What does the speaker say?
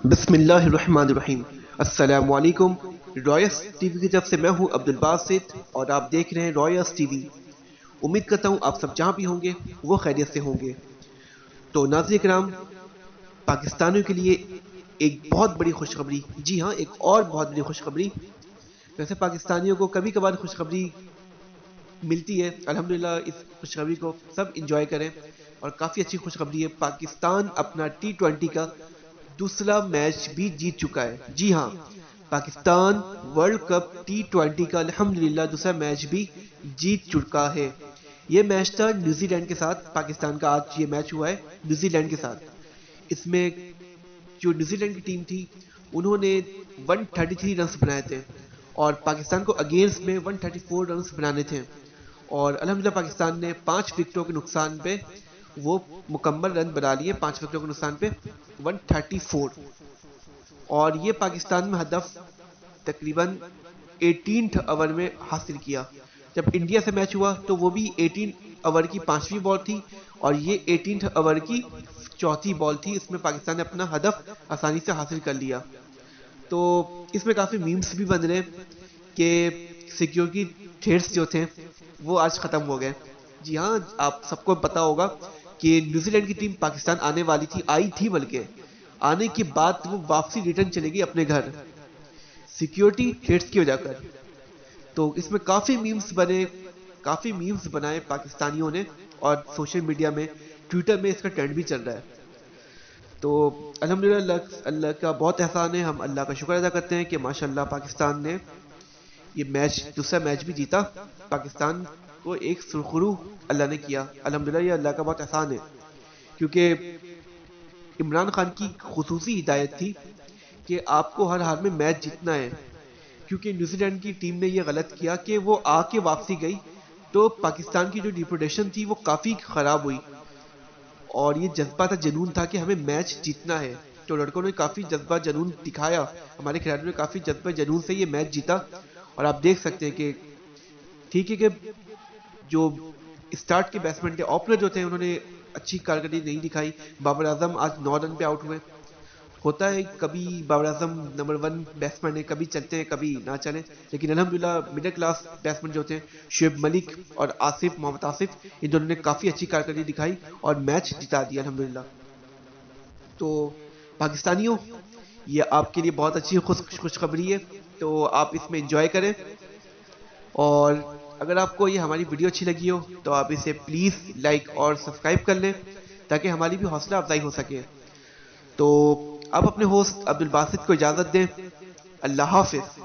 بسم اللہ الرحمن الرحیم۔ السلام علیکم۔ رائس ٹی وی کی طرف سے میں ہوں عبدالباسط اور آپ دیکھ رہے ہیں رائس ٹی وی۔ امید کرتا ہوں آپ سب جہاں بھی ہوں گے وہ خیریت سے ہوں گے۔ تو ناظرین کرام، پاکستانیوں کے لیے ایک بہت بڑی خوشخبری، جی ہاں ایک اور بہت بڑی خوشخبری۔ ویسے پاکستانیوں کو کبھی کبھار خوشخبری ملتی ہے، الحمدللہ اس خوشخبری کو سب انجوائے کریں اور کافی اچھی خوشخبری ہے۔ پاکستان اپنا T20 کا دوسرا میچ بھی جیت چکا ہے۔ جی ہاں، پاکستان ورلڈ کپ T20 کا الحمدللہ دوسرا میچ بھی جیت چکا ہے۔ یہ میچ تھا نیوزی لینڈ کے ساتھ، پاکستان کا آج یہ میچ ہوا ہے نیوزی لینڈ کے ساتھ۔ اس میں جو نیوزی لینڈ کی ٹیم تھی انہوں نے 133 رنز بنائے تھے اور پاکستان کو اگینسٹ میں 134 رنز بنانے تھے، اور الحمدللہ پاکستان نے 5 وکٹوں کے نقصان پہ وہ مکمل رن بنا لیے، 5 وکٹوں کے نقصان پہ 134، اور یہ پاکستان میں ہدف تقریباً 18 اوور میں حاصل کیا۔ جب انڈیا سے میچ ہوا تو وہ بھی 18 اوور کی 5ویں بال تھی اور یہ 18 اوور کی 4تھی بال تھی۔ اس میں پاکستان نے اپنا ہدف آسانی سے حاصل کر لیا۔ تو اس میں کافی میمز بھی بن رہے کہ سیکیورٹی تھریٹس جو تھے وہ آج ختم ہو گئے۔ جی ہاں، آپ سب کو پتا ہوگا کہ نیوزی لینڈ کی ٹیم پاکستان آنے والی تھی، آئی تھی، بلکہ آنے کے بعد وہ واپسی ریٹرن چلے گی اپنے گھر سیکیورٹی تھریٹس کی وجہ کر۔ تو اس میں کافی میمز بنائے پاکستانیوں نے، اور سوشل میڈیا میں ٹویٹر میں اس کا ٹرینڈ بھی چل رہا ہے۔ تو الحمدللہ اللہ کا بہت احسان ہے، ہم اللہ کا شکر ادا کرتے ہیں کہ ماشاءاللہ پاکستان نے یہ میچ دوسرا میچ بھی جیتا، پاکستان کو ایک سرخرو اللہ نے کیا۔ الحمدللہ یہ اللہ کا بہت احسان ہے، کیونکہ عمران خان کی خصوصی ہدایت تھی کہ آپ کو ہر حال میں میچ جیتنا ہے، کیونکہ نیوزی لینڈ کی ٹیم نے یہ غلط کیا کہ وہ آ کے واپسی گئی تو پاکستان کی جو ریپوٹیشن تھی وہ کافی خراب ہوئی، اور یہ جذبہ تھا، جنون تھا کہ ہمیں میچ جیتنا ہے۔ تو لڑکوں نے کافی جذبہ جنون دکھایا، ہمارے کھلاڑیوں نے کافی جذبہ جنون سے یہ میچ جیتا، اور آپ دیکھ سکتے ہیں کہ ٹھیک ہے کہ جو اسٹارٹ کے بیٹسمین تھے، اوپنر جو تھے، انہوں نے اچھی کارکردگی نہیں دکھائی۔ بابر اعظم آج 9 رن پہ آؤٹ ہوئے۔ ہوتا ہے کبھی بابر اعظم نمبر 1 بیٹسمین ہے، کبھی چلتے ہیں کبھی نہ چلیں، لیکن الحمدللہ مڈل کلاس بیٹسمین جو تھے شعیب ملک اور محمد آصف، ان دونوں نے کافی اچھی کارکردگی دکھائی اور میچ جتا دیا الحمدللہ۔ تو پاکستانیوں، یہ آپ کے لیے بہت اچھی خوشخبری ہے، تو آپ اس میں انجوائے کریں، اور اگر آپ کو یہ ہماری ویڈیو اچھی لگی ہو تو آپ اسے پلیز لائک اور سبسکرائب کر لیں تاکہ ہماری بھی حوصلہ افزائی ہو سکے۔ تو اب اپنے ہوسٹ عبدالباسط کو اجازت دیں، اللہ حافظ۔